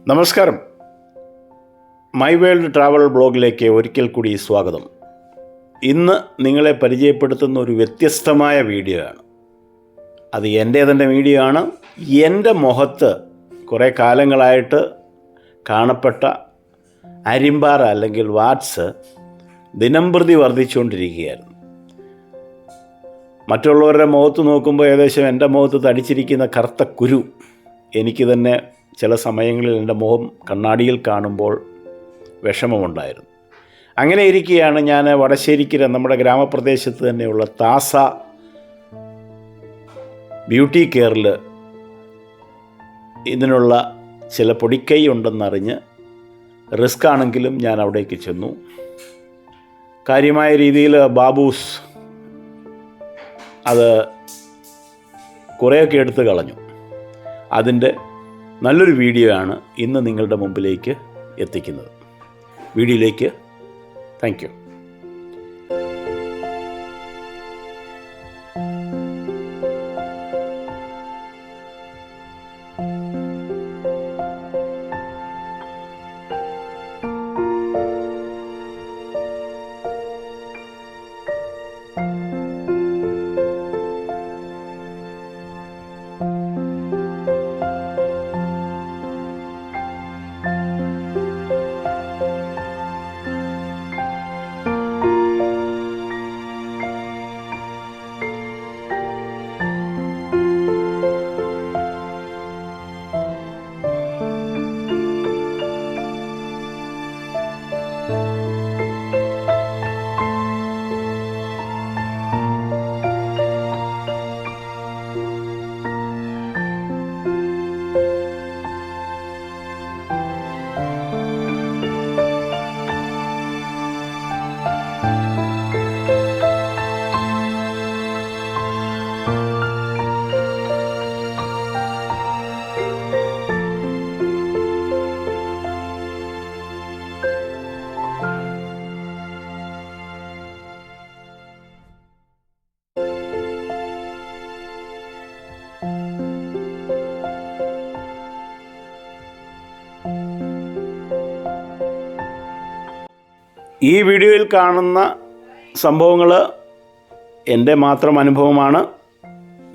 നമസ്കാരം. My world travel ബ്ലോഗിലേക്ക് ഒരിക്കൽ കൂടി സ്വാഗതം. ഇന്ന് നിങ്ങളെ പരിചയപ്പെടുത്തുന്ന ഒരു വ്യത്യസ്തമായ വീഡിയോ ആണ്. അത് എൻ്റെ തന്നെ വീഡിയോ ആണ്. എൻ്റെ മുഖത്ത് കുറേ കാലങ്ങളായിട്ട് കാണപ്പെട്ട അരിമ്പാറ അല്ലെങ്കിൽ വാട്സ് ദിനംപ്രതി വർദ്ധിച്ചുകൊണ്ടിരിക്കുകയായിരുന്നു. മറ്റുള്ളവരുടെ മുഖത്ത് നോക്കുമ്പോൾ ഏകദേശം എൻ്റെ മുഖത്ത് തടിച്ചിരിക്കുന്ന കറുത്ത കുരു എനിക്ക് തന്നെ ചില സമയങ്ങളിൽ എൻ്റെ മുഖം കണ്ണാടിയിൽ കാണുമ്പോൾ വിഷമമുണ്ടായിരുന്നു. അങ്ങനെ ഇരിക്കുകയാണ് ഞാൻ വടശ്ശേരിക്കര നമ്മുടെ ഗ്രാമപ്രദേശത്ത് തന്നെയുള്ള താസ ബ്യൂട്ടി കെയറിൽ ഇതിനുള്ള ചില പൊടിക്കൈ ഉണ്ടെന്നറിഞ്ഞ് റിസ്ക് ആണെങ്കിലും ഞാൻ അവിടേക്ക് ചെന്നു. കാര്യമായ രീതിയിൽ ബാബൂസ് അത് കുറേയൊക്കെ എടുത്ത് കളഞ്ഞു. അതിൻ്റെ നല്ലൊരു വീഡിയോ ആണ് ഇന്ന് നിങ്ങളുടെ മുമ്പിലേക്ക് എത്തിക്കുന്നത്. വീഡിയോയിലേക്ക് താങ്ക് യു. ഈ വീഡിയോയിൽ കാണുന്ന സംഭവങ്ങൾ എൻ്റെ മാത്രം അനുഭവമാണ്.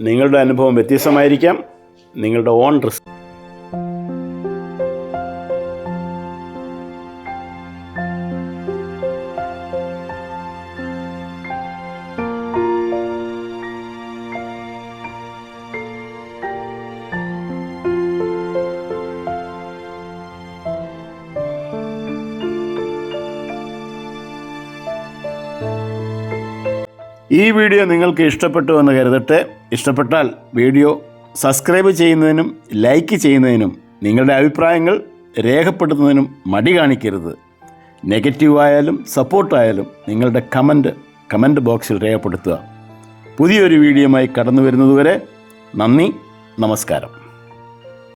നിങ്ങളുടെ അനുഭവം വ്യത്യസ്തമായിരിക്കാം. നിങ്ങളുടെ ഓൺ റിസ്ക്. ഈ വീഡിയോ നിങ്ങൾക്ക് ഇഷ്ടപ്പെട്ടു എന്ന് കരുതട്ടെ. ഇഷ്ടപ്പെട്ടാൽ വീഡിയോ സബ്സ്ക്രൈബ് ചെയ്യുന്നതിനും ലൈക്ക് ചെയ്യുന്നതിനും നിങ്ങളുടെ അഭിപ്രായങ്ങൾ രേഖപ്പെടുത്തുന്നതിനും മടി കാണിക്കരുത്. നെഗറ്റീവായാലും സപ്പോർട്ടായാലും നിങ്ങളുടെ കമൻറ്റ് ബോക്സിൽ രേഖപ്പെടുത്തുക. പുതിയൊരു വീഡിയോയുമായി കടന്നു വരുന്നതുവരെ നന്ദി, നമസ്കാരം.